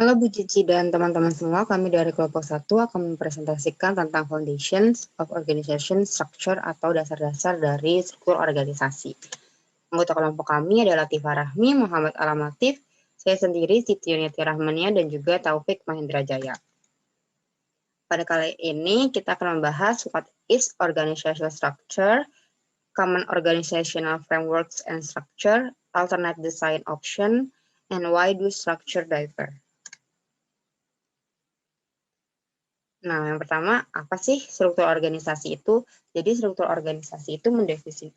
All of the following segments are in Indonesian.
Halo Bu Cici dan teman-teman semua, kami dari kelompok 1 akan mempresentasikan tentang Foundations of Organization Structure atau dasar-dasar dari struktur organisasi. Anggota kelompok kami adalah Latifah Rahmi, Muhammad Alamatif, saya sendiri Siti Yuniti Rahmania, dan juga Taufik Mahendra Jaya. Pada kali ini kita akan membahas what is organizational structure, common organizational frameworks and structure, alternate design option, and why do structure differ. Nah, yang pertama, apa sih struktur organisasi itu? Jadi, struktur organisasi itu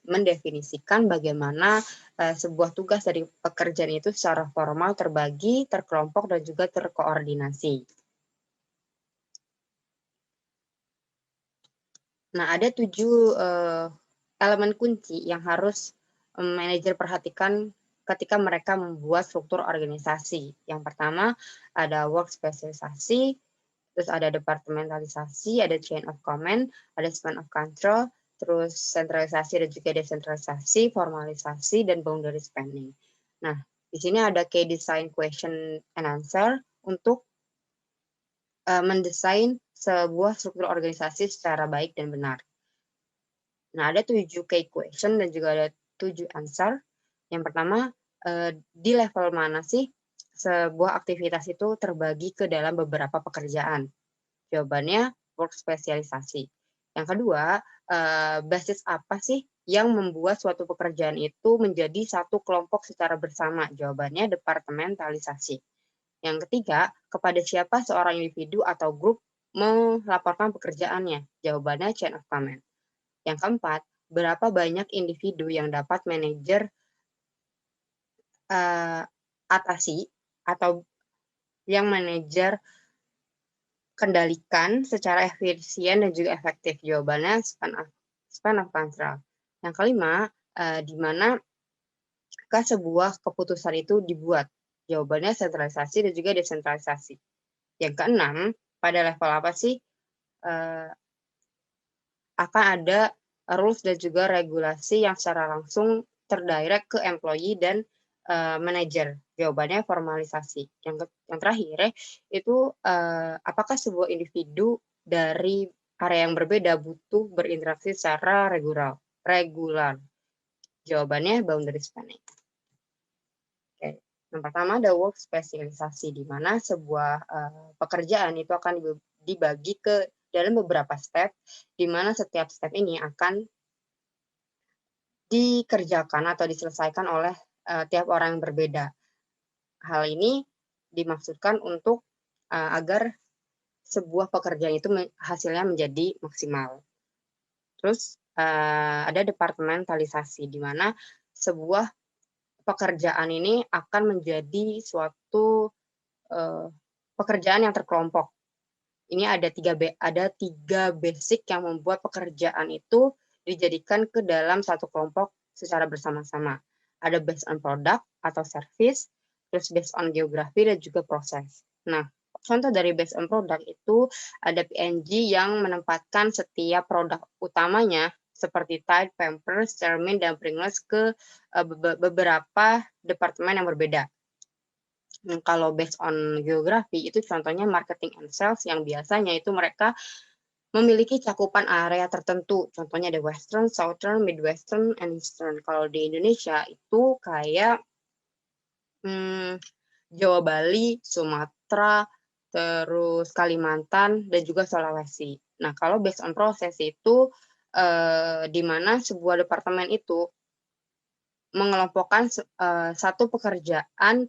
mendefinisikan bagaimana sebuah tugas dari pekerjaan itu secara formal terbagi, terkelompok, dan juga terkoordinasi. Nah, ada 7 elemen kunci yang harus manajer perhatikan ketika mereka membuat struktur organisasi. Yang pertama, ada work spesialisasi, terus ada departementalisasi, ada chain of command, ada span of control, terus sentralisasi dan juga desentralisasi, formalisasi, dan boundary spanning. Nah, di sini ada key design question and answer untuk mendesain sebuah struktur organisasi secara baik dan benar. Nah, ada 7 key question dan juga ada 7 answer. Yang pertama, di level mana sih sebuah aktivitas itu terbagi ke dalam beberapa pekerjaan? Jawabannya work spesialisasi. Yang kedua, basis apa sih yang membuat suatu pekerjaan itu menjadi satu kelompok secara bersama? Jawabannya departementalisasi. Yang ketiga, kepada siapa seorang individu atau grup melaporkan pekerjaannya? Jawabannya chain of command. Yang keempat, berapa banyak individu yang dapat manajer atasi atau yang manajer kendalikan secara efisien dan juga efektif? Jawabannya span of control. Yang kelima, di mana sebuah keputusan itu dibuat? Jawabannya sentralisasi dan juga desentralisasi. Yang keenam, pada level apa sih akan ada rules dan juga regulasi yang secara langsung terdirect ke employee dan manager? Jawabannya formalisasi. Yang terakhir itu apakah sebuah individu dari area yang berbeda butuh berinteraksi secara regular? Jawabannya boundary spanning. Oke. Yang pertama ada work spesialisasi, di mana sebuah pekerjaan itu akan dibagi ke dalam beberapa step, di mana setiap step ini akan dikerjakan atau diselesaikan oleh tiap orang yang berbeda. Hal ini dimaksudkan untuk agar sebuah pekerjaan itu hasilnya menjadi maksimal. Terus ada departementalisasi, di mana sebuah pekerjaan ini akan menjadi suatu pekerjaan yang terkelompok. Ini ada tiga basic yang membuat pekerjaan itu dijadikan ke dalam satu kelompok secara bersama-sama. Ada based on product atau service, terus based on geografi, dan juga proses. Nah, contoh dari based on product itu ada P&G yang menempatkan setiap produk utamanya seperti Tide, Pampers, Charmin, dan Pringles ke beberapa departemen yang berbeda. Kalau based on geografi itu contohnya marketing and sales, yang biasanya itu mereka memiliki cakupan area tertentu. Contohnya ada Western, Southern, Midwestern, and Eastern. Kalau di Indonesia itu kayak Jawa, Bali, Sumatera, terus Kalimantan, dan juga Sulawesi. Nah, kalau based on proses itu di mana sebuah departemen itu mengelompokkan satu pekerjaan,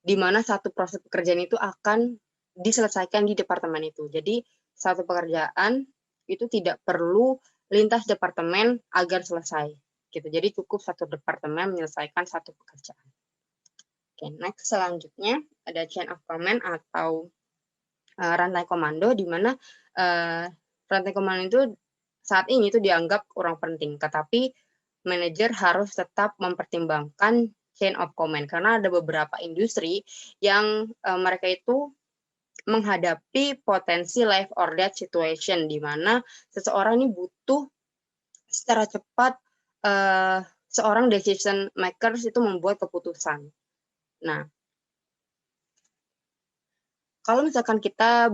di mana satu proses pekerjaan itu akan diselesaikan di departemen itu. Jadi, satu pekerjaan itu tidak perlu lintas departemen agar selesai, gitu. Jadi cukup satu departemen menyelesaikan satu pekerjaan. Oke, next, selanjutnya ada chain of command atau rantai komando, di mana rantai komando itu saat ini itu dianggap kurang penting, tetapi manajer harus tetap mempertimbangkan chain of command, karena ada beberapa industri yang mereka itu menghadapi potensi life or death situation, di mana seseorang ini butuh secara cepat seorang decision makers itu membuat keputusan. Nah, Kalau misalkan kita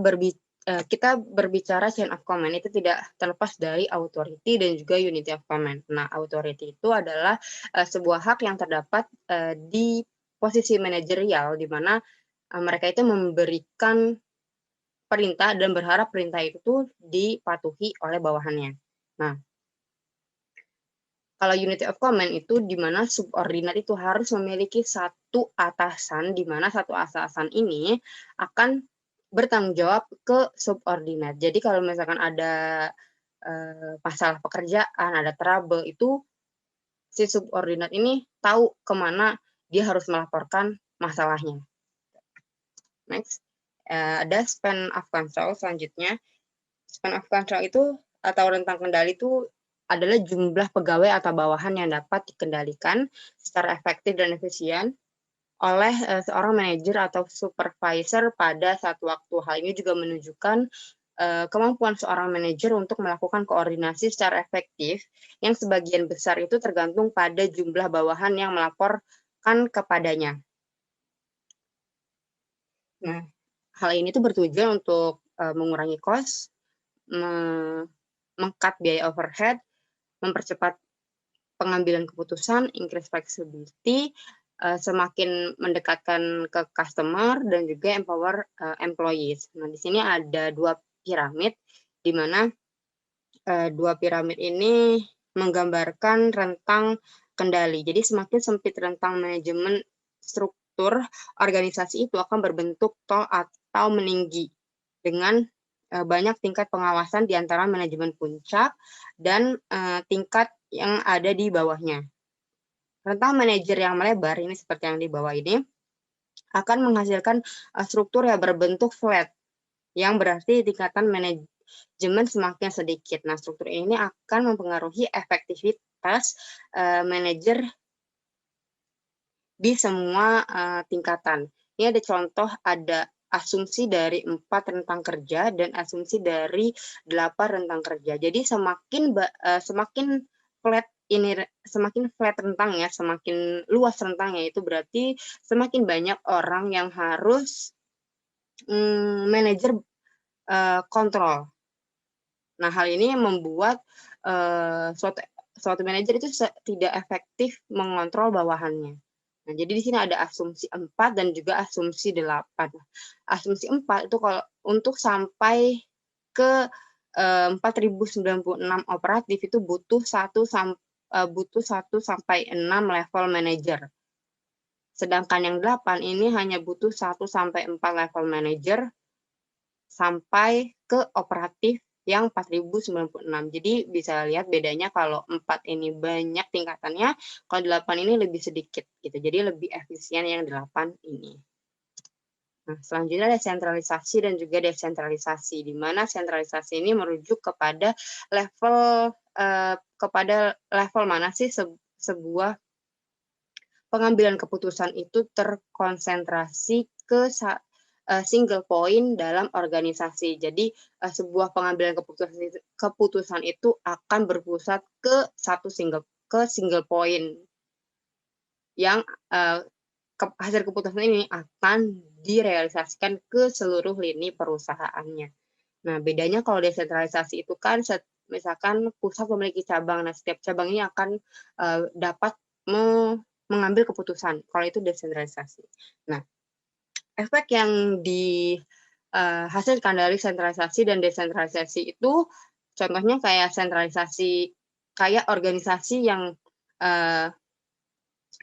berbicara chain of command itu tidak terlepas dari authority dan juga unity of command. Nah, authority itu adalah sebuah hak yang terdapat di posisi manajerial, di mana mereka itu memberikan perintah dan berharap perintah itu tuh dipatuhi oleh bawahannya. Nah, kalau unity of command itu di mana subordinat itu harus memiliki satu atasan, di mana satu atasan ini akan bertanggung jawab ke subordinat. Jadi kalau misalkan ada masalah pekerjaan, ada trouble, itu si subordinat ini tahu kemana dia harus melaporkan masalahnya. Next, ada span of control selanjutnya. Span of control itu atau rentang kendali itu adalah jumlah pegawai atau bawahan yang dapat dikendalikan secara efektif dan efisien oleh seorang manajer atau supervisor pada satu waktu. Hal ini juga menunjukkan kemampuan seorang manajer untuk melakukan koordinasi secara efektif, yang sebagian besar itu tergantung pada jumlah bawahan yang melaporkan kepadanya. Nah, hal ini tuh bertujuan untuk mengurangi cost, meng-cut biaya overhead, mempercepat pengambilan keputusan, increase flexibility, semakin mendekatkan ke customer dan juga empower employees. Nah, di sini ada 2 piramid, di mana 2 piramid ini menggambarkan rentang kendali. Jadi semakin sempit rentang manajemen, struktur organisasi itu akan berbentuk tol atau meninggi dengan banyak tingkat pengawasan di antara manajemen puncak dan tingkat yang ada di bawahnya. Rentang manajer yang melebar, ini seperti yang di bawah ini, akan menghasilkan struktur yang berbentuk flat, yang berarti tingkatan manajemen semakin sedikit. Nah, struktur ini akan mempengaruhi efektivitas manajer di semua tingkatan. Ini ada contoh, ada asumsi dari 4 rentang kerja dan asumsi dari 8 rentang kerja. Jadi semakin flat ini, semakin flat rentangnya, semakin luas rentangnya, itu berarti semakin banyak orang yang harus manajer kontrol. Nah, hal ini membuat suatu manajer itu tidak efektif mengontrol bawahannya. Nah, jadi di sini ada asumsi 4 dan juga asumsi 8. Asumsi 4 itu kalau untuk sampai ke 4096 operatif itu butuh 1 sampai 6 level manajer. Sedangkan yang 8 ini hanya butuh 1 sampai 4 level manajer sampai ke operatif yang 4096. Jadi bisa lihat bedanya, kalau 4 ini banyak tingkatannya, kalau 8 ini lebih sedikit gitu. Jadi lebih efisien yang 8 ini. Nah, selanjutnya ada sentralisasi dan juga desentralisasi, di mana sentralisasi ini merujuk kepada level mana sih sebuah pengambilan keputusan itu terkonsentrasi ke single point dalam organisasi. Jadi sebuah pengambilan keputusan itu akan berpusat ke single point, yang hasil keputusan ini akan direalisasikan ke seluruh lini perusahaannya. Nah, bedanya kalau desentralisasi itu kan misalkan pusat memiliki cabang, nah setiap cabang ini akan dapat mengambil keputusan. Kalau itu desentralisasi. Nah, efek yang dihasilkan dari sentralisasi dan desentralisasi itu, contohnya kayak sentralisasi, kayak organisasi yang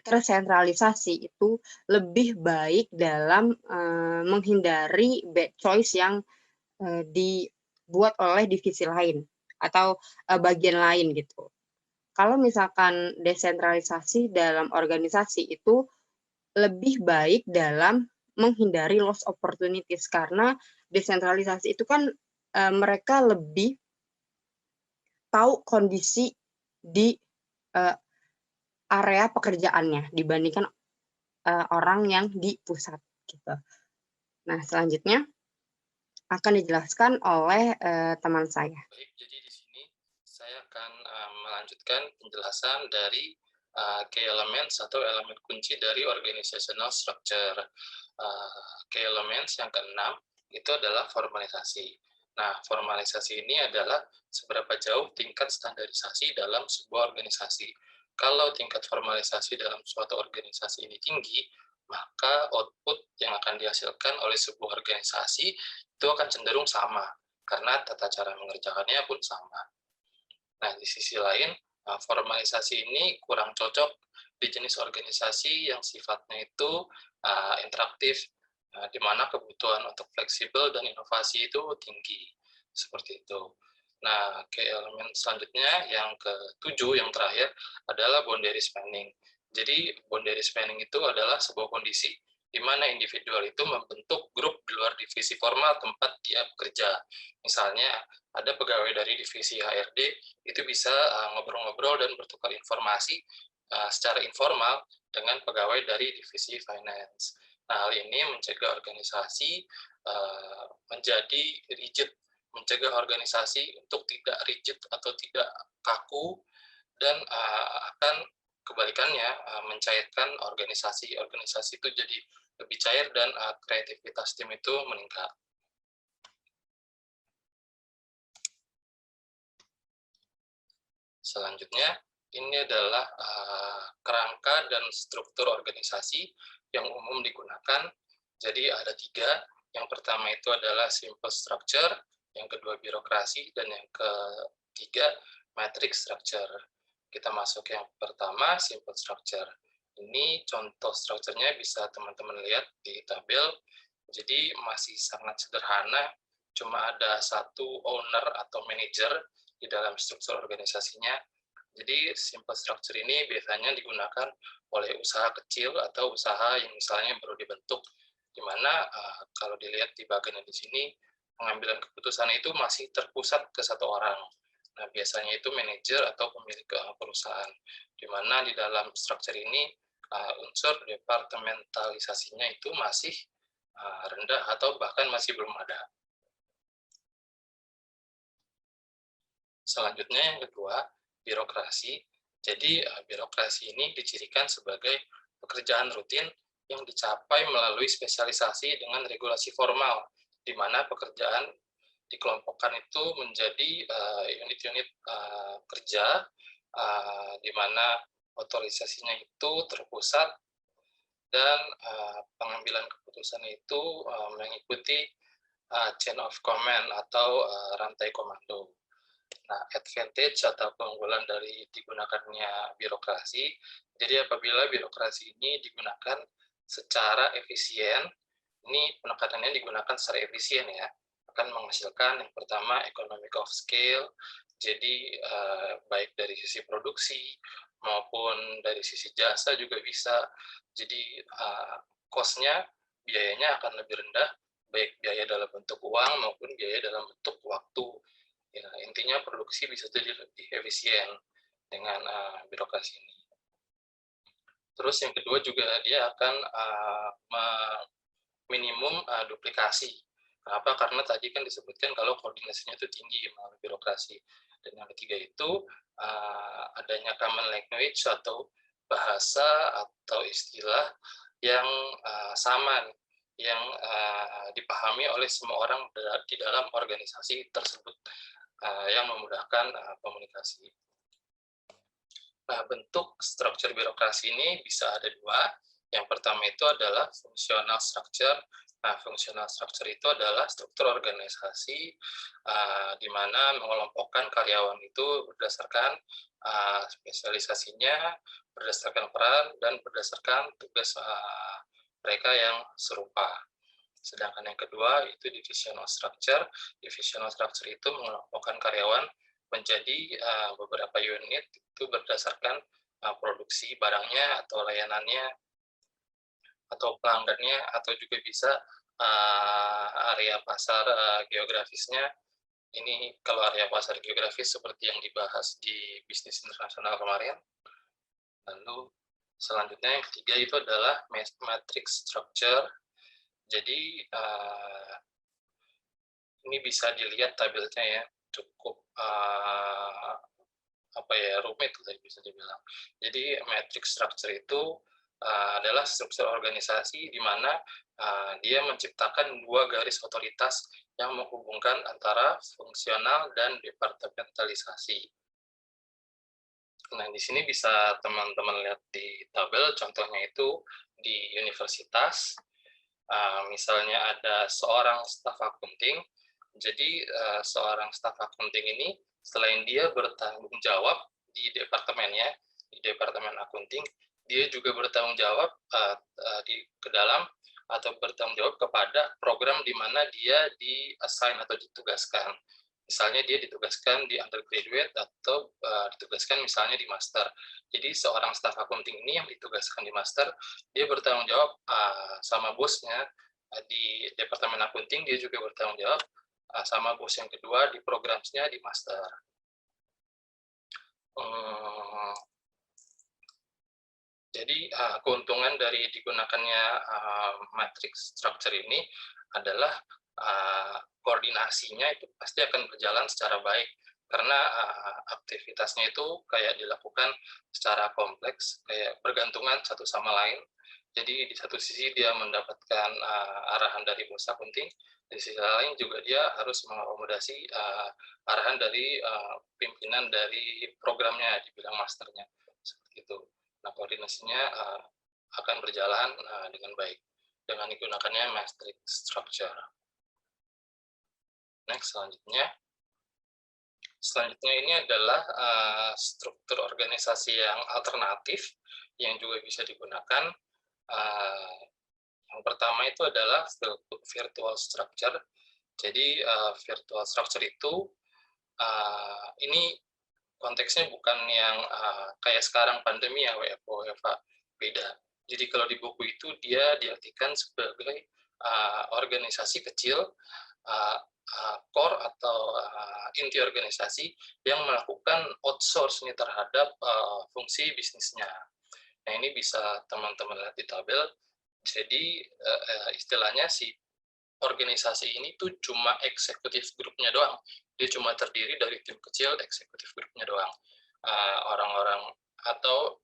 tersentralisasi itu lebih baik dalam menghindari bad choice yang dibuat oleh divisi lain atau bagian lain gitu. Kalau misalkan desentralisasi dalam organisasi itu lebih baik dalam menghindari lost opportunities, karena desentralisasi itu kan mereka lebih tahu kondisi di area pekerjaannya dibandingkan orang yang di pusat gitu. Nah, selanjutnya akan dijelaskan oleh teman saya. Baik, jadi di sini saya akan melanjutkan penjelasan dari key elements atau elemen kunci dari organizational structure. Key elements yang keenam, itu adalah formalisasi. Nah, formalisasi ini adalah seberapa jauh tingkat standarisasi dalam sebuah organisasi. Kalau tingkat formalisasi dalam suatu organisasi ini tinggi, maka output yang akan dihasilkan oleh sebuah organisasi itu akan cenderung sama, karena tata cara mengerjakannya pun sama. Nah, di sisi lain, formalisasi ini kurang cocok di jenis organisasi yang sifatnya itu interaktif, di mana kebutuhan untuk fleksibel dan inovasi itu tinggi, seperti itu. Nah, ke elemen selanjutnya, yang ketujuh, yang terakhir, adalah boundary spanning. Jadi, boundary spanning itu adalah sebuah kondisi di mana individual itu membentuk grup di luar divisi formal tempat dia bekerja. Misalnya, ada pegawai dari divisi HRD, itu bisa ngobrol-ngobrol dan bertukar informasi secara informal dengan pegawai dari divisi finance. Nah, hal ini mencegah organisasi menjadi rigid, mencegah organisasi untuk tidak rigid atau tidak kaku, dan akan kebalikannya mencairkan organisasi. Organisasi itu jadi lebih cair dan kreativitas tim itu meningkat. Selanjutnya, ini adalah kerangka dan struktur organisasi yang umum digunakan. Jadi ada 3. Yang pertama itu adalah simple structure, yang kedua birokrasi, dan yang ketiga matrix structure. Kita masuk yang pertama, simple structure. Ini contoh strukturnya bisa teman-teman lihat di tabel. Jadi masih sangat sederhana, cuma ada satu owner atau manager di dalam struktur organisasinya. Jadi simple structure ini biasanya digunakan oleh usaha kecil atau usaha yang misalnya baru dibentuk, di mana kalau dilihat di bagian di sini, pengambilan keputusan itu masih terpusat ke satu orang. Nah, biasanya itu manajer atau pemilik perusahaan, di mana di dalam struktur ini unsur departementalisasinya itu masih rendah atau bahkan masih belum ada. Selanjutnya yang kedua, birokrasi. Jadi birokrasi ini dicirikan sebagai pekerjaan rutin yang dicapai melalui spesialisasi dengan regulasi formal, di mana pekerjaan dikelompokkan itu menjadi unit-unit kerja, di mana otorisasinya itu terpusat, dan pengambilan keputusan itu mengikuti chain of command atau rantai komando. Nah, advantage atau keunggulan dari digunakannya birokrasi, jadi apabila birokrasi ini digunakan secara efisien, ini penekanannya digunakan secara efisien ya, akan menghasilkan yang pertama economic of scale, jadi baik dari sisi produksi maupun dari sisi jasa juga bisa, jadi cost-nya, biayanya akan lebih rendah, baik biaya dalam bentuk uang maupun biaya dalam bentuk waktu. Ya, intinya produksi bisa jadi lebih efisien dengan birokrasi ini. Terus yang kedua juga dia akan minimum duplikasi. Kenapa? Karena tadi kan disebutkan kalau koordinasinya itu tinggi melalui birokrasi. Dan yang ketiga itu adanya common language atau bahasa atau istilah yang sama, yang dipahami oleh semua orang di dalam organisasi tersebut, yang memudahkan komunikasi. Nah, bentuk struktur birokrasi ini bisa ada 2. Yang pertama itu adalah functional structure. Nah, functional structure itu adalah struktur organisasi di mana mengelompokkan karyawan itu berdasarkan spesialisasinya, berdasarkan peran, dan berdasarkan tugas mereka yang serupa. Sedangkan yang kedua itu divisional structure. Divisional structure itu mengelompokkan karyawan menjadi beberapa unit itu berdasarkan produksi barangnya atau layanannya atau pelanggannya, atau juga bisa area pasar geografisnya. Ini kalau area pasar geografis seperti yang dibahas di bisnis internasional kemarin. Lalu selanjutnya yang ketiga itu adalah matrix structure. Jadi ini bisa dilihat tabelnya ya, cukup rumit tadi bisa dibilang. Jadi matrix structure itu adalah struktur organisasi di mana dia menciptakan dua garis otoritas yang menghubungkan antara fungsional dan departementalisasi. Nah, di sini bisa teman-teman lihat di tabel, contohnya itu di universitas, misalnya ada seorang staf akunting. Jadi, seorang staf akunting ini selain dia bertanggung jawab di departemennya, di departemen akunting, dia juga bertanggung jawab ke dalam atau bertanggung jawab kepada program di mana dia di-assign atau ditugaskan. Misalnya dia ditugaskan di undergraduate atau ditugaskan misalnya di master. Jadi seorang staf akunting ini yang ditugaskan di master, dia bertanggung jawab sama bosnya di departemen akunting, dia juga bertanggung jawab sama bos yang kedua di programnya di master. Jadi keuntungan dari digunakannya matrix structure ini adalah koordinasinya itu pasti akan berjalan secara baik karena aktivitasnya itu kayak dilakukan secara kompleks, kayak bergantungan satu sama lain. Jadi di satu sisi dia mendapatkan arahan dari bos akunting, di sisi lain juga dia harus mengakomodasi arahan dari pimpinan dari programnya di bidang masternya, seperti itu. Nah, koordinasinya akan berjalan dengan baik dengan digunakannya matrix structure. Next, selanjutnya ini adalah struktur organisasi yang alternatif yang juga bisa digunakan. Yang pertama itu adalah virtual structure. Jadi virtual structure itu ini konteksnya bukan yang kayak sekarang pandemi ya, WFO, beda. Jadi kalau di buku itu dia diartikan sebagai organisasi kecil, core atau inti organisasi yang melakukan outsource nih terhadap fungsi bisnisnya. Nah, ini bisa teman-teman lihat di tabel. Jadi istilahnya si organisasi ini tuh cuma eksekutif grupnya doang. Dia cuma terdiri dari tim kecil eksekutif grupnya doang. Orang-orang atau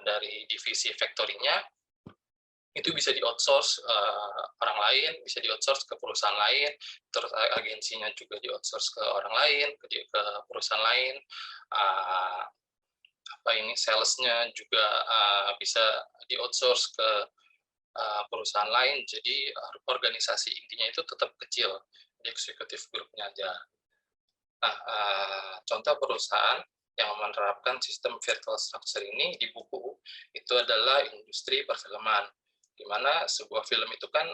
dari divisi factory-nya itu bisa di-outsource orang lain, bisa di-outsource ke perusahaan lain, terus agensinya juga di-outsource ke orang lain, ke perusahaan lain. Sales-nya juga bisa di-outsource ke perusahaan lain, jadi organisasi intinya itu tetap kecil, di eksekutif grupnya aja. Nah, contoh perusahaan yang menerapkan sistem virtual structure ini di buku, itu adalah industri perfilman, di mana sebuah film itu kan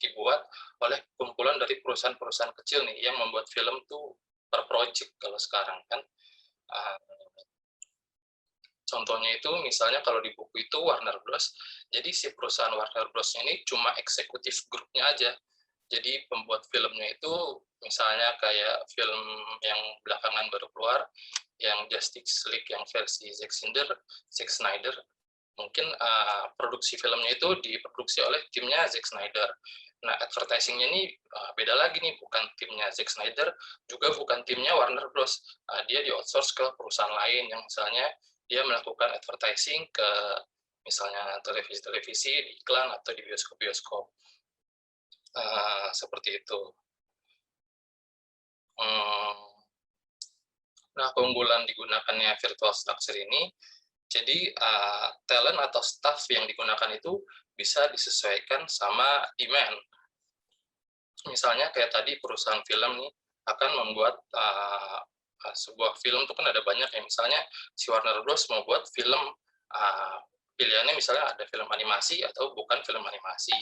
dibuat oleh kumpulan dari perusahaan-perusahaan kecil nih, yang membuat film tuh per project kalau sekarang kan. Contohnya itu misalnya kalau di buku itu Warner Bros. Jadi si perusahaan Warner Bros. Ini cuma eksekutif grupnya aja. Jadi pembuat filmnya itu misalnya kayak film yang belakangan baru keluar, yang Justice League yang versi Zack Snyder, mungkin produksi filmnya itu diproduksi oleh timnya Zack Snyder. Nah, advertising-nya ini beda lagi nih, bukan timnya Zack Snyder, juga bukan timnya Warner Bros. Dia di-outsource ke perusahaan lain yang misalnya dia melakukan advertising ke misalnya televisi-televisi, di iklan, atau di bioskop-bioskop. Seperti itu. Nah, keunggulan digunakannya virtual structure ini, jadi talent atau staff yang digunakan itu bisa disesuaikan sama demand. Misalnya kayak tadi perusahaan film nih akan membuat sebuah film itu kan ada banyak ya, misalnya si Warner Bros mau buat film pilihannya misalnya ada film animasi atau bukan film animasi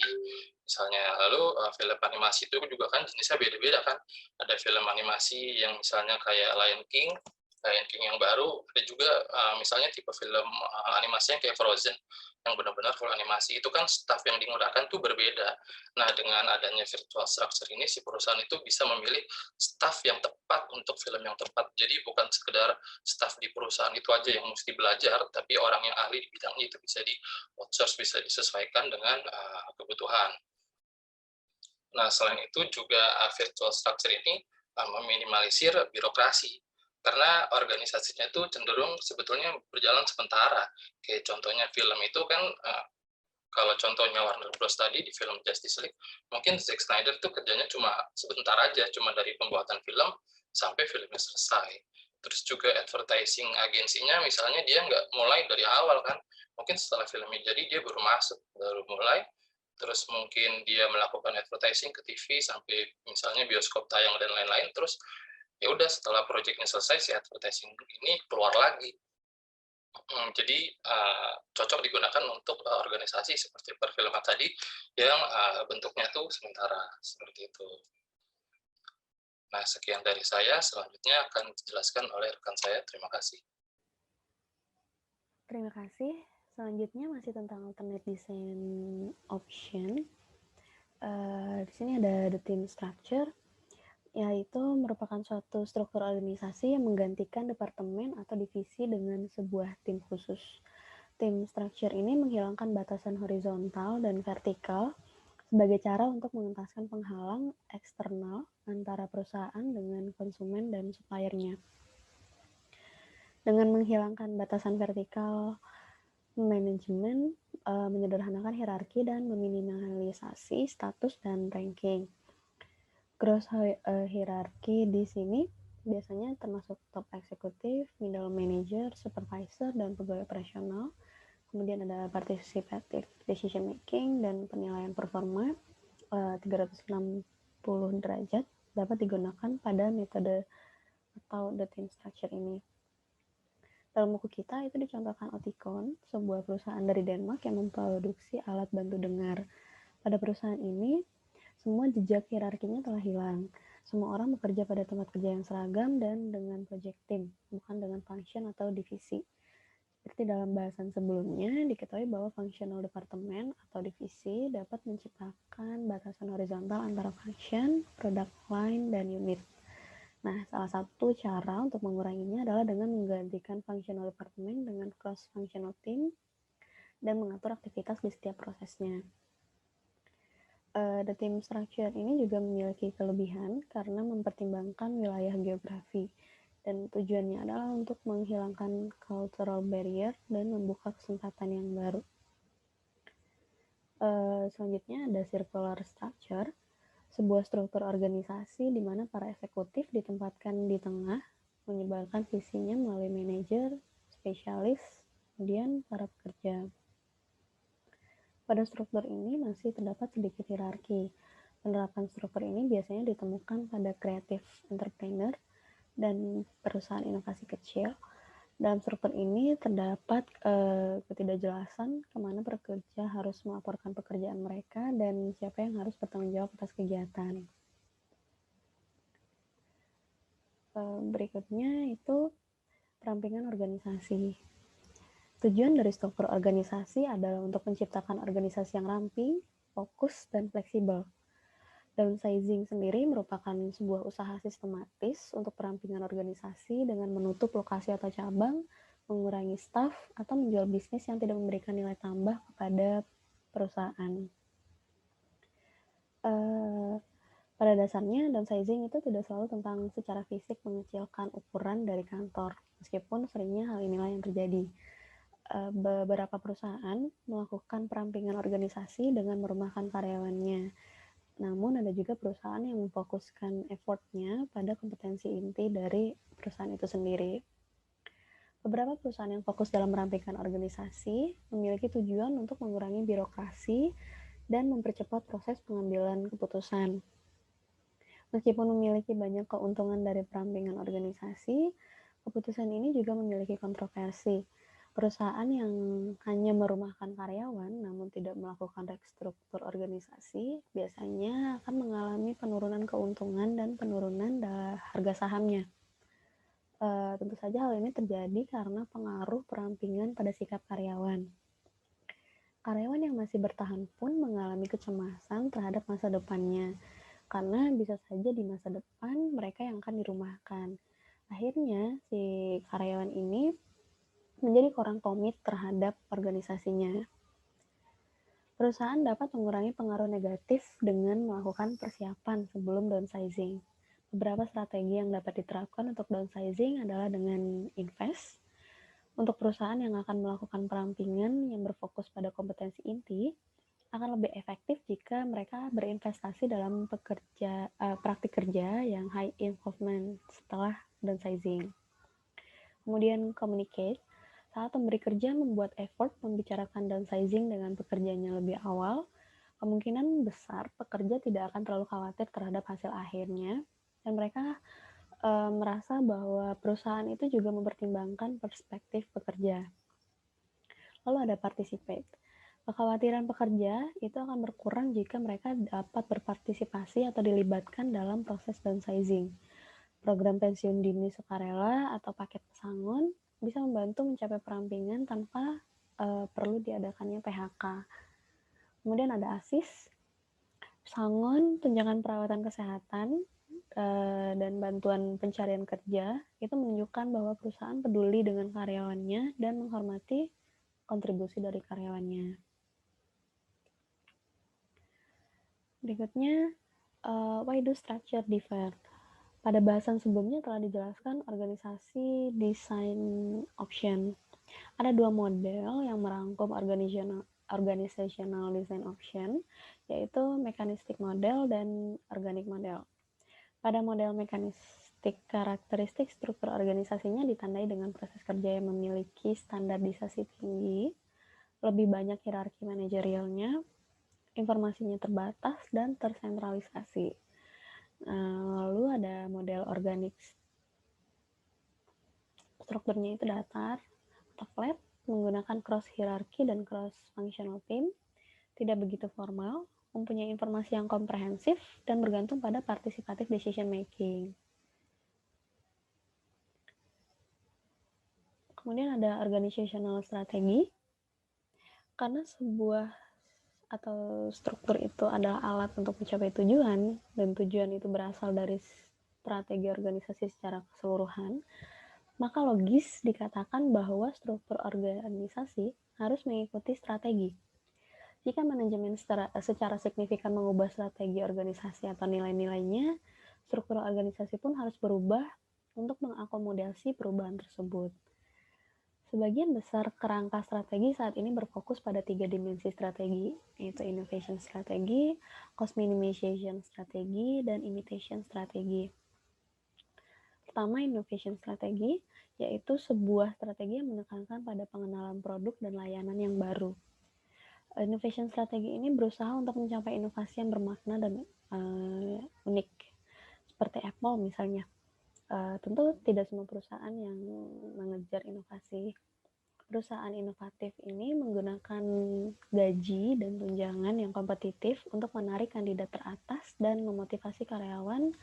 misalnya, lalu film animasi itu juga kan jenisnya beda-beda kan, ada film animasi yang misalnya kayak Lion King yang baru, ada juga misalnya tipe film animasinya kayak Frozen yang benar-benar full animasi, itu kan staff yang digunakan tuh berbeda. Nah, dengan adanya virtual structure ini, si perusahaan itu bisa memilih staff yang tepat untuk film yang tepat. Jadi bukan sekedar staff di perusahaan itu aja yang mesti belajar, tapi orang yang ahli di bidangnya itu bisa di-outsource, bisa disesuaikan dengan kebutuhan. Nah, selain itu juga virtual structure ini meminimalisir birokrasi. Karena organisasinya itu cenderung sebetulnya berjalan sementara. Kayak contohnya film itu kan, kalau contohnya Warner Bros tadi di film Justice League, mungkin Zack Snyder tuh kerjanya cuma sebentar aja, cuma dari pembuatan film sampai filmnya selesai. Terus juga advertising agensinya misalnya dia nggak mulai dari awal kan, mungkin setelah filmnya jadi dia baru masuk, baru mulai, terus mungkin dia melakukan advertising ke TV sampai misalnya bioskop tayang dan lain-lain, terus ya udah setelah proyeknya selesai si advertising ini keluar lagi. Jadi, cocok digunakan untuk, organisasi seperti perfilman tadi yang, bentuknya tuh sementara, seperti itu. Nah, sekian dari saya, selanjutnya akan dijelaskan oleh rekan saya. Terima kasih. Terima kasih. Selanjutnya masih tentang alternate design option. Di sini ada the team structure, yaitu merupakan suatu struktur organisasi yang menggantikan departemen atau divisi dengan sebuah tim khusus. Tim structure ini menghilangkan batasan horizontal dan vertikal sebagai cara untuk mengentaskan penghalang eksternal antara perusahaan dengan konsumen dan suppliernya. Dengan menghilangkan batasan vertikal, manajemen menyederhanakan hierarki dan meminimalisasi status dan ranking. Gross hierarki di sini biasanya termasuk top eksekutif, middle manager, supervisor, dan pegawai operasional. Kemudian ada participative decision making dan penilaian performa 360 derajat dapat digunakan pada metode atau the team structure ini. Dalam buku kita itu dicontohkan Oticon, sebuah perusahaan dari Denmark yang memproduksi alat bantu dengar. Pada perusahaan ini, semua jejak hierarkinya telah hilang. Semua orang bekerja pada tempat kerja yang seragam dan dengan project team, bukan dengan function atau divisi. Seperti dalam bahasan sebelumnya, diketahui bahwa functional department atau divisi dapat menciptakan batasan horizontal antara function, product line, dan unit. Nah, salah satu cara untuk menguranginya adalah dengan menggantikan functional department dengan cross-functional team dan mengatur aktivitas di setiap prosesnya. The team structure ini juga memiliki kelebihan karena mempertimbangkan wilayah geografi dan tujuannya adalah untuk menghilangkan cultural barrier dan membuka kesempatan yang baru. Selanjutnya ada circular structure, sebuah struktur organisasi di mana para eksekutif ditempatkan di tengah, menyebarkan visinya melalui manajer, spesialis, kemudian para pekerja. Pada struktur ini masih terdapat sedikit hierarki. Penerapan struktur ini biasanya ditemukan pada creative entrepreneur dan perusahaan inovasi kecil. Dalam struktur ini terdapat ketidakjelasan kemana pekerja harus melaporkan pekerjaan mereka dan siapa yang harus bertanggung jawab atas kegiatan. Berikutnya itu perampingan organisasi. Tujuan dari struktur organisasi adalah untuk menciptakan organisasi yang ramping, fokus, dan fleksibel. Downsizing sendiri merupakan sebuah usaha sistematis untuk perampingan organisasi dengan menutup lokasi atau cabang, mengurangi staf, atau menjual bisnis yang tidak memberikan nilai tambah kepada perusahaan. Pada dasarnya, downsizing itu tidak selalu tentang secara fisik mengecilkan ukuran dari kantor, meskipun seringnya hal inilah yang terjadi. Beberapa perusahaan melakukan perampingan organisasi dengan merumahkan karyawannya. Namun ada juga perusahaan yang memfokuskan effortnya pada kompetensi inti dari perusahaan itu sendiri. Beberapa perusahaan yang fokus dalam merampingkan organisasi memiliki tujuan untuk mengurangi birokrasi dan mempercepat proses pengambilan keputusan. Meskipun memiliki banyak keuntungan dari perampingan organisasi, keputusan ini juga memiliki kontroversi. Perusahaan yang hanya merumahkan karyawan namun tidak melakukan restruktur organisasi biasanya akan mengalami penurunan keuntungan dan penurunan harga sahamnya. Tentu saja hal ini terjadi karena pengaruh perampingan pada sikap karyawan. Karyawan yang masih bertahan pun mengalami kecemasan terhadap masa depannya, karena bisa saja di masa depan mereka yang akan dirumahkan. Akhirnya, si karyawan ini menjadi kurang komit terhadap organisasinya. Perusahaan dapat mengurangi pengaruh negatif dengan melakukan persiapan sebelum downsizing. Beberapa strategi yang dapat diterapkan untuk downsizing adalah dengan invest. Untuk perusahaan yang akan melakukan perampingan yang berfokus pada kompetensi inti, akan lebih efektif jika mereka berinvestasi dalam praktik kerja yang high involvement setelah downsizing. Kemudian communicate. Saat pemberi kerja membuat effort membicarakan downsizing dengan pekerjanya lebih awal, kemungkinan besar pekerja tidak akan terlalu khawatir terhadap hasil akhirnya, dan mereka merasa bahwa perusahaan itu juga mempertimbangkan perspektif pekerja. Lalu ada participate. Kekhawatiran pekerja itu akan berkurang jika mereka dapat berpartisipasi atau dilibatkan dalam proses downsizing. Program pensiun dini sukarela atau paket pesangon bisa membantu mencapai perampingan tanpa perlu diadakannya PHK. Kemudian ada ASIS, pesangon, tunjangan perawatan kesehatan, dan bantuan pencarian kerja itu menunjukkan bahwa perusahaan peduli dengan karyawannya dan menghormati kontribusi dari karyawannya. Berikutnya, why do structure differ? Pada bahasan sebelumnya telah dijelaskan organisasi design option. Ada dua model yang merangkum organizational design option, yaitu mechanistic model dan organic model. Pada model mekanistik, karakteristik struktur organisasinya ditandai dengan proses kerja yang memiliki standarisasi tinggi, lebih banyak hierarki manajerialnya, informasinya terbatas dan tersentralisasi. Lalu ada model organik, strukturnya itu datar atau flat, menggunakan cross hierarki dan cross functional team, tidak begitu formal, mempunyai informasi yang komprehensif, dan bergantung pada participative decision making. Kemudian ada organizational strategi. Karena sebuah atau struktur itu adalah alat untuk mencapai tujuan, dan tujuan itu berasal dari strategi organisasi secara keseluruhan, maka logis dikatakan bahwa struktur organisasi harus mengikuti strategi. Jika manajemen secara signifikan mengubah strategi organisasi atau nilai-nilainya, struktur organisasi pun harus berubah untuk mengakomodasi perubahan tersebut. Sebagian besar kerangka strategi saat ini berfokus pada 3 dimensi strategi, yaitu innovation strategi, cost minimization strategi, dan imitation strategi. Pertama, innovation strategi, yaitu sebuah strategi yang menekankan pada pengenalan produk dan layanan yang baru. Innovation strategi ini berusaha untuk mencapai inovasi yang bermakna dan unik, seperti Apple misalnya. Tentu tidak semua perusahaan yang mengejar inovasi. Perusahaan inovatif ini menggunakan gaji dan tunjangan yang kompetitif untuk menarik kandidat teratas dan memotivasi karyawan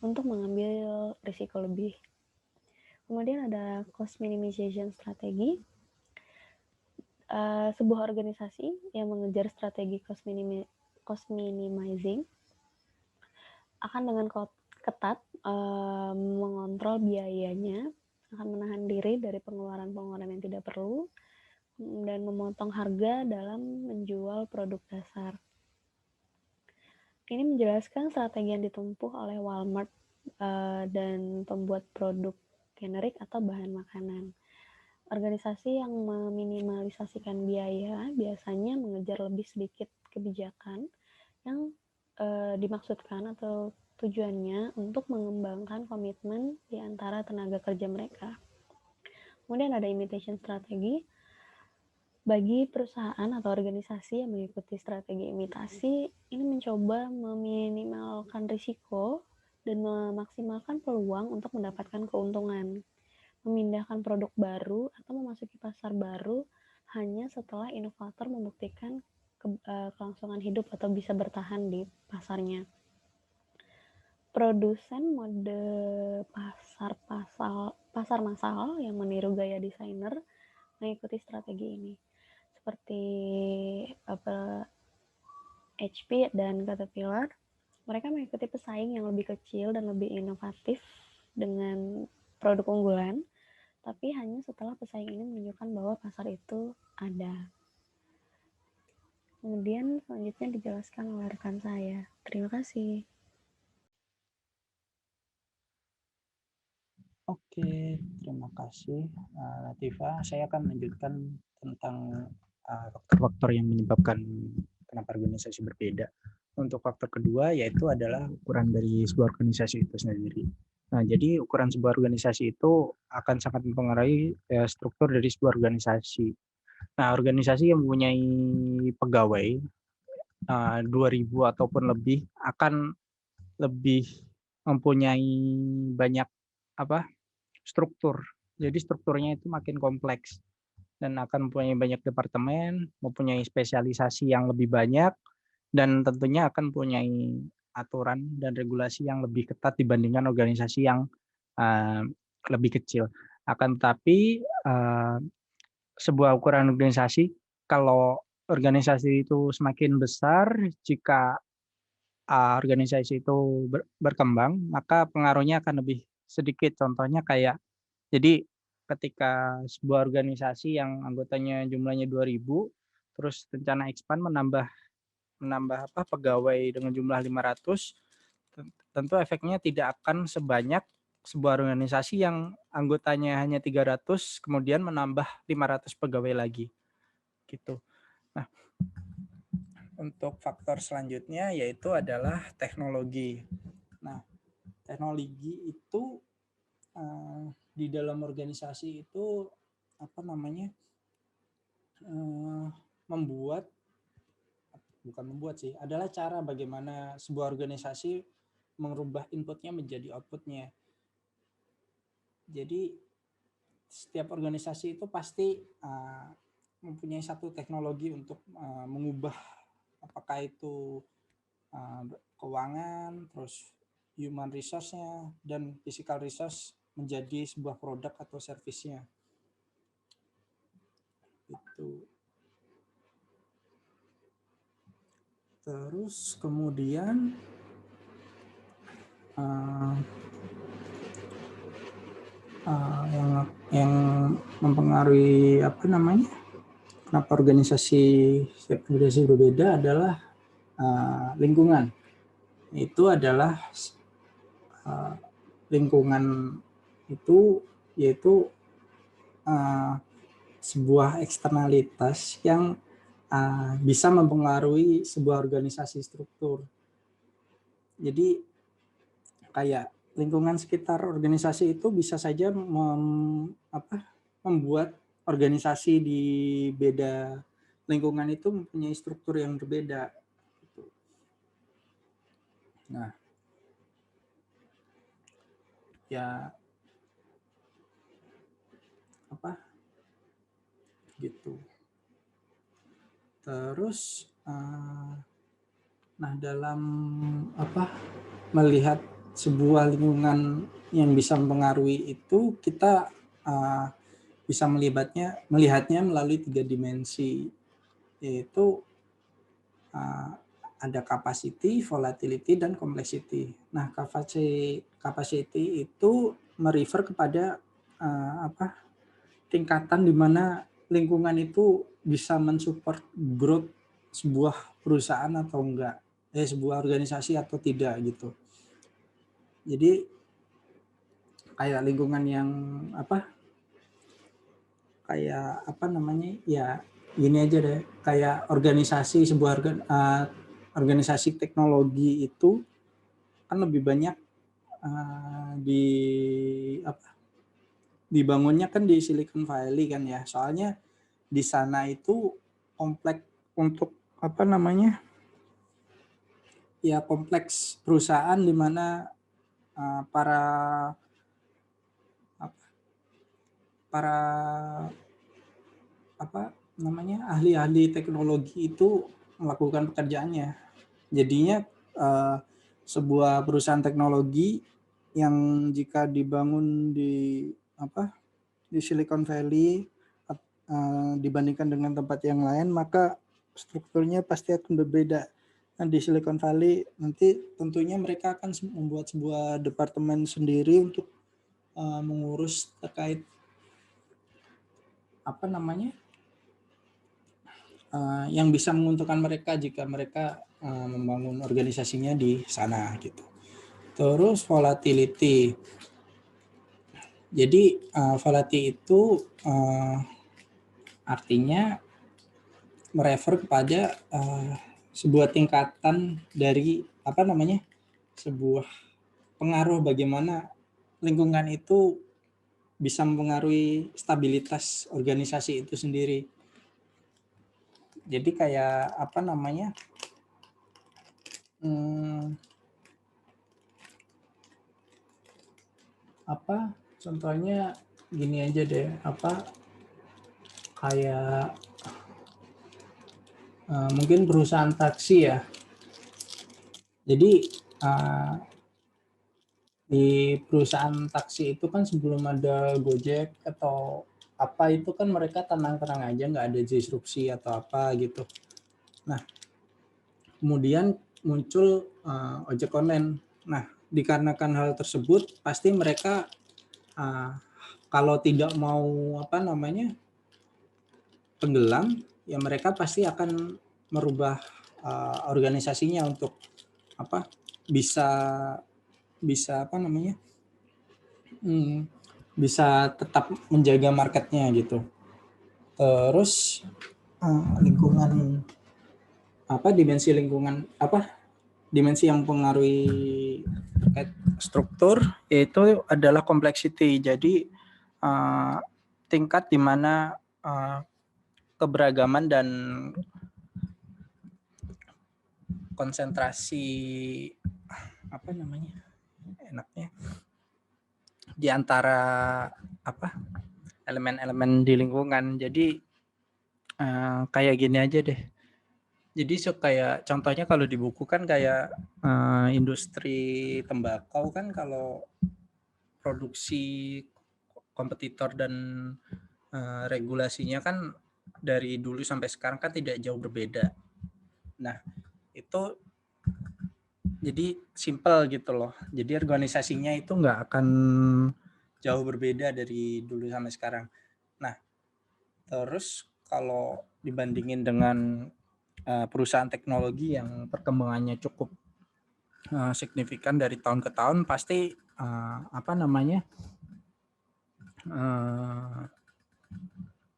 untuk mengambil risiko lebih. Kemudian ada cost minimization strategi. Sebuah organisasi yang mengejar strategi cost minimizing akan dengan ketat mengontrol biayanya, akan menahan diri dari pengeluaran-pengeluaran yang tidak perlu, dan memotong harga dalam menjual produk dasar. Ini menjelaskan strategi yang ditempuh oleh Walmart dan pembuat produk generik atau bahan makanan. Organisasi yang meminimalisasikan biaya biasanya mengejar lebih sedikit kebijakan yang dimaksudkan atau tujuannya untuk mengembangkan komitmen di antara tenaga kerja mereka. Kemudian ada imitation strategi. Bagi perusahaan atau organisasi yang mengikuti strategi imitasi, ini mencoba meminimalkan risiko dan memaksimalkan peluang untuk mendapatkan keuntungan. Memindahkan produk baru atau memasuki pasar baru hanya setelah inovator membuktikan kelangsungan hidup atau bisa bertahan di pasarnya. Produsen mode pasar massal yang meniru gaya desainer mengikuti strategi ini, seperti HP dan Caterpillar. Mereka mengikuti pesaing yang lebih kecil dan lebih inovatif dengan produk unggulan, tapi hanya setelah pesaing ini menunjukkan bahwa pasar itu ada. Kemudian selanjutnya dijelaskan oleh rekan saya. Terima kasih. Oke, terima kasih Latifa. Saya akan melanjutkan tentang faktor-faktor yang menyebabkan kenapa organisasi berbeda. Untuk faktor kedua yaitu adalah ukuran dari sebuah organisasi itu sendiri. Nah, jadi ukuran sebuah organisasi itu akan sangat mempengaruhi struktur dari sebuah organisasi. Nah, organisasi yang mempunyai pegawai 2.000 ataupun lebih akan lebih mempunyai banyak struktur. Jadi strukturnya itu makin kompleks dan akan mempunyai banyak departemen, mempunyai spesialisasi yang lebih banyak, dan tentunya akan mempunyai aturan dan regulasi yang lebih ketat dibandingkan organisasi yang lebih kecil. Akan tetapi sebuah ukuran organisasi, kalau organisasi itu semakin besar, jika organisasi itu berkembang, maka pengaruhnya akan lebih sedikit. Contohnya kayak, jadi ketika sebuah organisasi yang anggotanya jumlahnya 2.000, terus rencana expand menambah pegawai dengan jumlah 500, tentu efeknya tidak akan sebanyak sebuah organisasi yang anggotanya hanya 300, kemudian menambah 500 pegawai lagi. Gitu. Nah, untuk faktor selanjutnya yaitu adalah teknologi. Nah, teknologi itu di dalam organisasi itu adalah cara bagaimana sebuah organisasi merubah inputnya menjadi outputnya. Jadi setiap organisasi itu pasti mempunyai satu teknologi untuk mengubah apakah itu keuangan, terus human resource-nya, dan physical resource menjadi sebuah produk atau servisnya. Itu. Terus kemudian yang mempengaruhi kenapa organisasi berbeda adalah lingkungan. Itu adalah lingkungan itu yaitu sebuah eksternalitas yang bisa mempengaruhi sebuah organisasi struktur. Jadi kayak lingkungan sekitar organisasi itu bisa saja membuat organisasi di beda lingkungan itu mempunyai struktur yang berbeda. Nah, ya gitu. Terus dalam melihat sebuah lingkungan yang bisa mempengaruhi itu, kita bisa melihatnya melalui 3 dimensi, yaitu ada capacity, volatility, dan complexity. Nah, capacity itu merefer kepada tingkatan di mana lingkungan itu bisa mensupport growth sebuah perusahaan atau enggak, sebuah organisasi atau tidak gitu. Jadi kayak lingkungan yang ya gini aja deh, kayak sebuah organisasi teknologi itu kan lebih banyak dibangunnya kan di Silicon Valley kan ya, soalnya di sana itu kompleks untuk kompleks perusahaan di mana para ahli-ahli teknologi itu melakukan pekerjaannya. Jadinya sebuah perusahaan teknologi yang jika dibangun di Silicon Valley dibandingkan dengan tempat yang lain, maka strukturnya pasti akan berbeda. Nah, di Silicon Valley nanti tentunya mereka akan membuat sebuah departemen sendiri untuk mengurus terkait yang bisa menguntungkan mereka jika mereka membangun organisasinya di sana gitu. Terus volatility. Jadi volati itu artinya merefer kepada sebuah tingkatan dari sebuah pengaruh bagaimana lingkungan itu bisa mempengaruhi stabilitas organisasi itu sendiri. Jadi kayak contohnya gini aja deh, kayak mungkin perusahaan taksi ya. Jadi di perusahaan taksi itu kan sebelum ada Gojek atau apa itu kan mereka tenang-tenang aja, nggak ada disrupsi atau apa gitu. Nah, kemudian muncul ojek online. Nah, dikarenakan hal tersebut pasti mereka kalau tidak mau tenggelam, ya mereka pasti akan merubah organisasinya untuk bisa tetap menjaga marketnya gitu. Terus lingkungan dimensi lingkungan dimensi yang mempengaruhi struktur yaitu adalah complexity. Jadi tingkat di mana keberagaman dan konsentrasi di antara elemen-elemen di lingkungan. Jadi kayak gini aja deh. Jadi kayak contohnya kalau di buku kan kayak industri tembakau kan kalau produksi kompetitor dan regulasinya kan dari dulu sampai sekarang kan tidak jauh berbeda. Nah, itu jadi simple gitu loh. Jadi organisasinya itu nggak akan jauh berbeda dari dulu sampai sekarang. Nah, terus kalau dibandingin dengan perusahaan teknologi yang perkembangannya cukup signifikan dari tahun ke tahun, pasti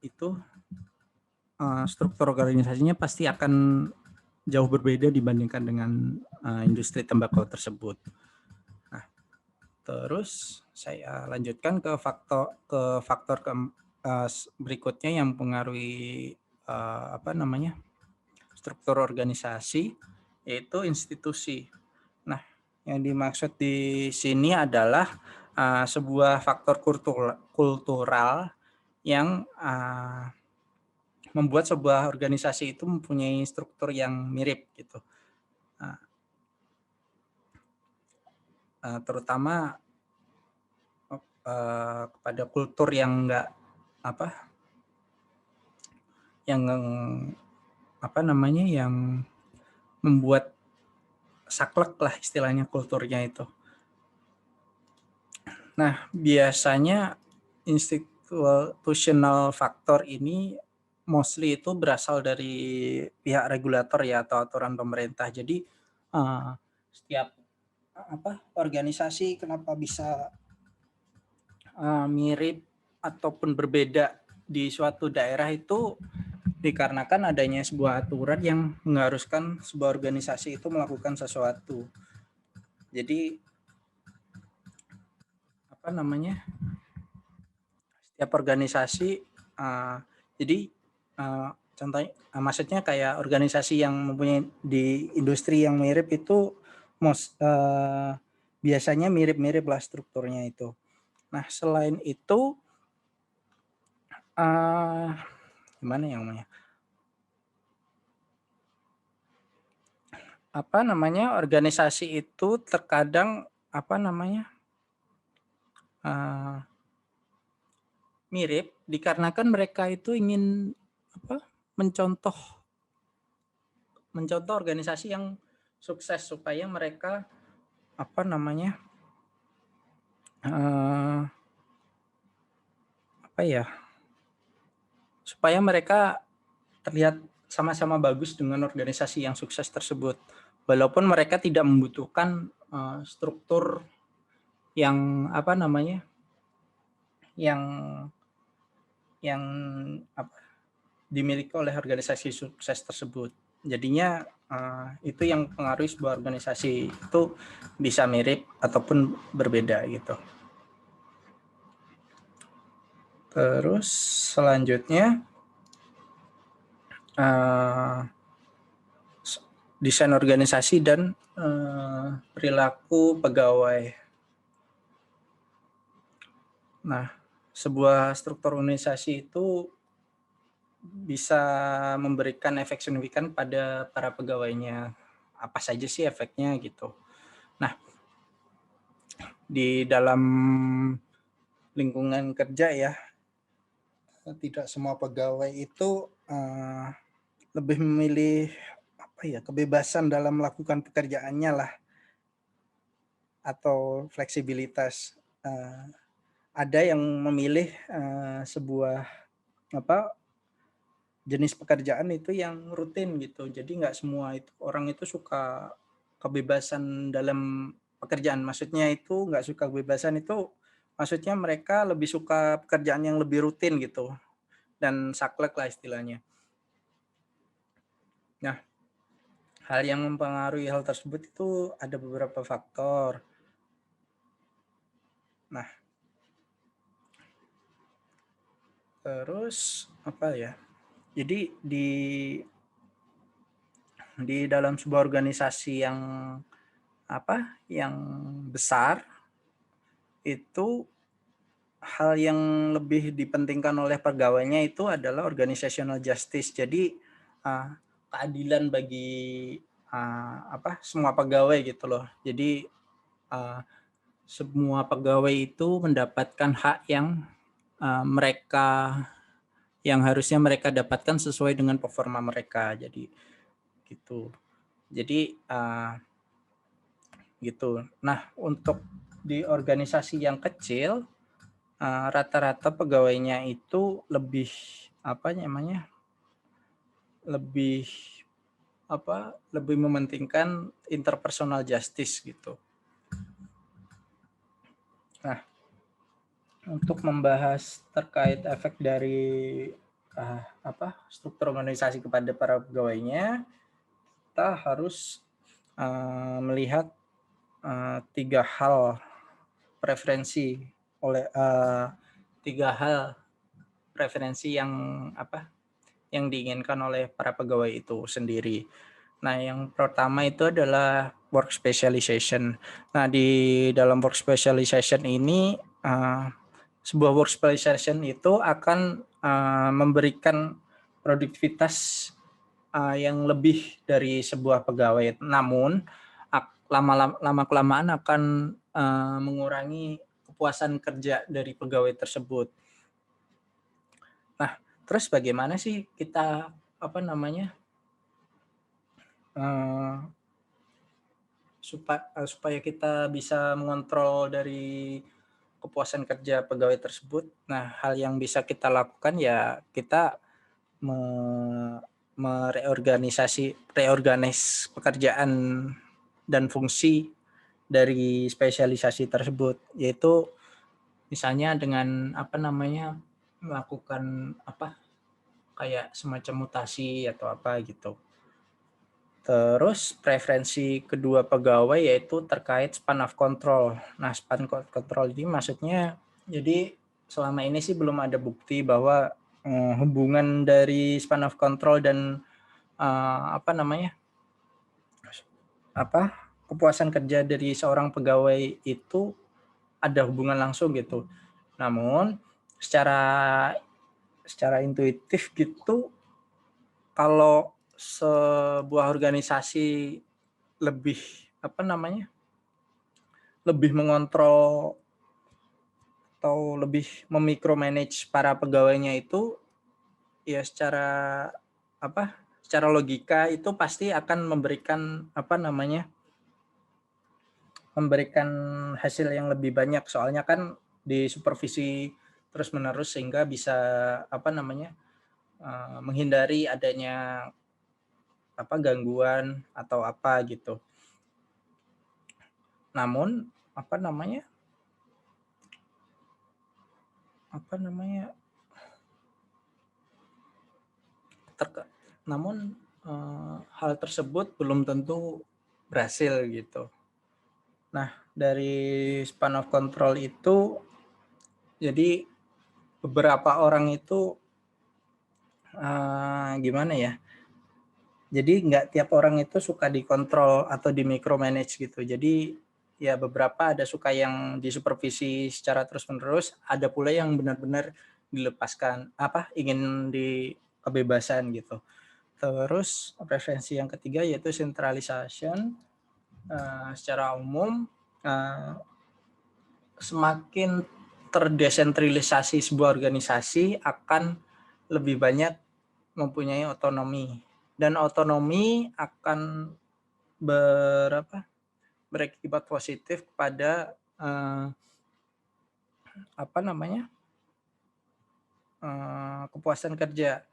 itu struktur organisasinya pasti akan jauh berbeda dibandingkan dengan industri tembakau tersebut. Nah, terus saya lanjutkan ke faktor berikutnya yang mempengaruhi struktur organisasi, yaitu institusi. Nah, yang dimaksud di sini adalah sebuah faktor kultural yang membuat sebuah organisasi itu mempunyai struktur yang mirip gitu. Terutama kepada kultur yang yang membuat saklek lah istilahnya kulturnya itu. Nah, biasanya institutional factor ini mostly itu berasal dari pihak regulator ya atau aturan pemerintah. Jadi setiap organisasi kenapa bisa mirip ataupun berbeda di suatu daerah itu dikarenakan adanya sebuah aturan yang mengharuskan sebuah organisasi itu melakukan sesuatu. Jadi setiap organisasi contohnya maksudnya kayak organisasi yang mempunyai di industri yang mirip itu biasanya mirip-mirip lah strukturnya itu. Nah, selain itu gimana yang namanya? Organisasi itu terkadang mirip dikarenakan mereka itu ingin mencontoh organisasi yang sukses supaya mereka supaya mereka terlihat sama-sama bagus dengan organisasi yang sukses tersebut, walaupun mereka tidak membutuhkan struktur yang yang dimiliki oleh organisasi sukses tersebut. Jadinya itu yang pengaruhi sebuah organisasi itu bisa mirip ataupun berbeda gitu. Terus selanjutnya desain organisasi dan perilaku pegawai. Nah, sebuah struktur organisasi itu bisa memberikan efek signifikan pada para pegawainya. Apa saja sih efeknya gitu. Nah, di dalam lingkungan kerja ya, tidak semua pegawai itu lebih memilih kebebasan dalam melakukan pekerjaannya lah, atau fleksibilitas. Ada yang memilih sebuah jenis pekerjaan itu yang rutin gitu. Jadi nggak semua itu orang itu suka kebebasan dalam pekerjaan. Maksudnya itu nggak suka kebebasan itu maksudnya mereka lebih suka pekerjaan yang lebih rutin gitu dan saklek lah istilahnya. Nah, hal yang mempengaruhi hal tersebut itu ada beberapa faktor. Nah, terus apa ya? Jadi di dalam sebuah organisasi yang besar itu hal yang lebih dipentingkan oleh pegawainya itu adalah organizational justice. Jadi keadilan bagi semua pegawai gitu loh. Jadi semua pegawai itu mendapatkan hak yang harusnya mereka dapatkan sesuai dengan performa mereka. Jadi gitu. Jadi gitu. Nah, untuk di organisasi yang kecil rata-rata pegawainya itu lebih lebih mementingkan interpersonal justice gitu. Nah, untuk membahas terkait efek dari struktur organisasi kepada para pegawainya, kita harus melihat 3 hal preferensi yang diinginkan oleh para pegawai itu sendiri. Nah, yang pertama itu adalah work specialization. Nah, di dalam work specialization ini sebuah work specialization itu akan memberikan produktivitas yang lebih dari sebuah pegawai. Namun lama-kelamaan akan mengurangi kepuasan kerja dari pegawai tersebut. Nah, terus bagaimana sih kita supaya kita bisa mengontrol dari kepuasan kerja pegawai tersebut? Nah, hal yang bisa kita lakukan ya kita reorganisasi pekerjaan dan fungsi dari spesialisasi tersebut, yaitu misalnya dengan melakukan kayak semacam mutasi atau apa gitu. Terus preferensi kedua pegawai yaitu terkait span of control. Nah, span of control ini maksudnya jadi selama ini sih belum ada bukti bahwa hubungan dari span of control dan kepuasan kerja dari seorang pegawai itu ada hubungan langsung gitu. Namun secara intuitif gitu, kalau sebuah organisasi lebih lebih mengontrol atau lebih memikromanage para pegawainya itu ya secara logika itu pasti akan memberikan memberikan hasil yang lebih banyak, soalnya kan disupervisi terus-menerus sehingga bisa menghindari adanya gangguan atau apa gitu. Namun apa namanya, namun hal tersebut belum tentu berhasil gitu. Nah, dari span of control itu, jadi beberapa orang itu gimana ya? Jadi nggak tiap orang itu suka dikontrol atau di micromanage gitu. Jadi ya beberapa ada suka yang disupervisi secara terus-menerus, ada pula yang benar-benar dilepaskan, ingin di kebebasan gitu. Terus preferensi yang ketiga yaitu centralization. Secara umum semakin terdesentralisasi sebuah organisasi akan lebih banyak mempunyai otonomi, dan otonomi akan berakibat positif kepada kepuasan kerja.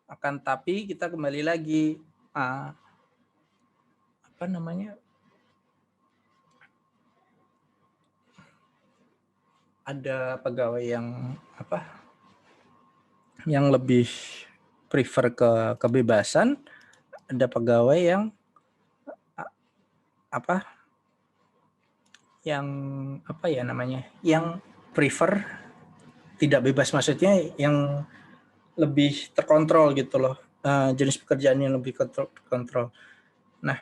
Akan tapi kita kembali lagi ada pegawai yang lebih prefer ke kebebasan, ada pegawai yang yang prefer tidak bebas, maksudnya yang lebih terkontrol gitu loh, jenis pekerjaan yang lebih kontrol. Nah,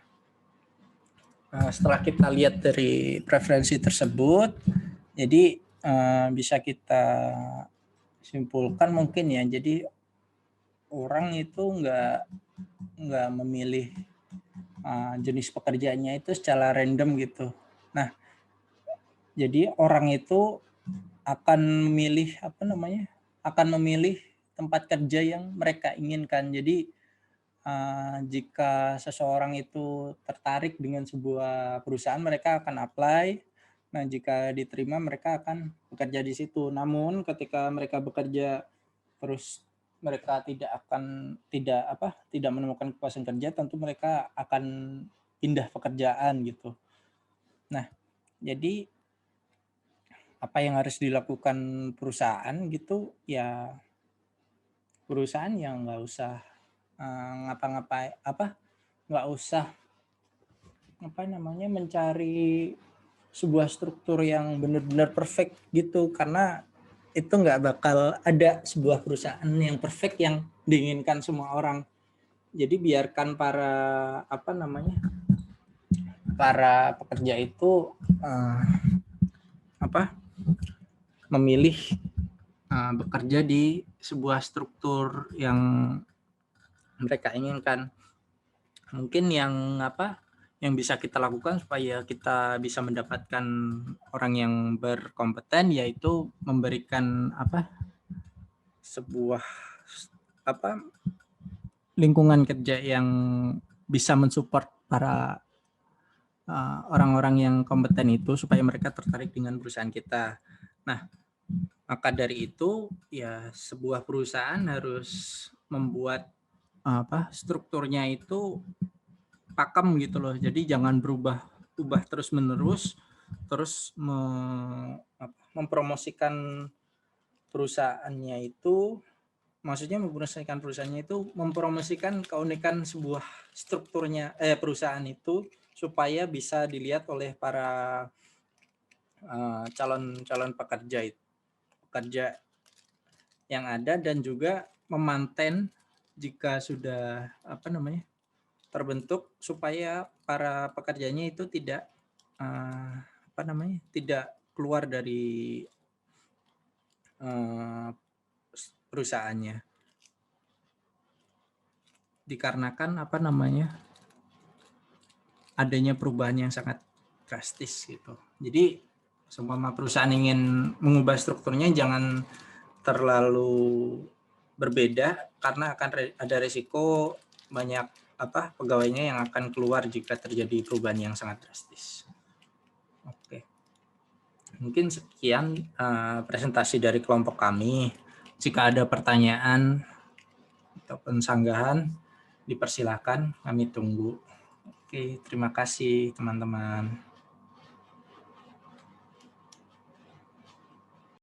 setelah kita lihat dari preferensi tersebut, jadi bisa kita simpulkan mungkin ya, jadi orang itu nggak memilih jenis pekerjaannya itu secara random gitu. Nah, jadi orang itu akan memilih tempat kerja yang mereka inginkan. Jadi jika seseorang itu tertarik dengan sebuah perusahaan, mereka akan apply. Nah, jika diterima, mereka akan bekerja di situ. Namun ketika mereka bekerja terus mereka tidak menemukan kepuasan kerja, tentu mereka akan pindah pekerjaan gitu. Nah, jadi apa yang harus dilakukan perusahaan gitu ya, perusahaan yang nggak usah nggak usah mencari sebuah struktur yang benar-benar perfect gitu, karena itu nggak bakal ada sebuah perusahaan yang perfect yang diinginkan semua orang. Jadi biarkan para pekerja itu memilih bekerja di sebuah struktur yang mereka inginkan. Mungkin yang bisa kita lakukan supaya kita bisa mendapatkan orang yang berkompeten, yaitu memberikan sebuah lingkungan kerja yang bisa mensupport para orang-orang yang kompeten itu supaya mereka tertarik dengan perusahaan kita. Nah, maka dari itu ya sebuah perusahaan harus membuat strukturnya itu pakem gitu loh. Jadi jangan berubah terus-menerus, terus mempromosikan perusahaannya itu, maksudnya mempromosikan keunikan sebuah strukturnya perusahaan itu supaya bisa dilihat oleh para calon pekerja yang ada, dan juga memanten jika sudah terbentuk supaya para pekerjanya itu tidak tidak keluar dari perusahaannya, dikarenakan adanya perubahan yang sangat drastis gitu. Jadi seumpama perusahaan ingin mengubah strukturnya, jangan terlalu berbeda karena akan ada risiko banyak pegawainya yang akan keluar jika terjadi perubahan yang sangat drastis. Oke. Mungkin sekian presentasi dari kelompok kami. Jika ada pertanyaan atau sanggahan, dipersilakan, kami tunggu. Oke, terima kasih teman-teman.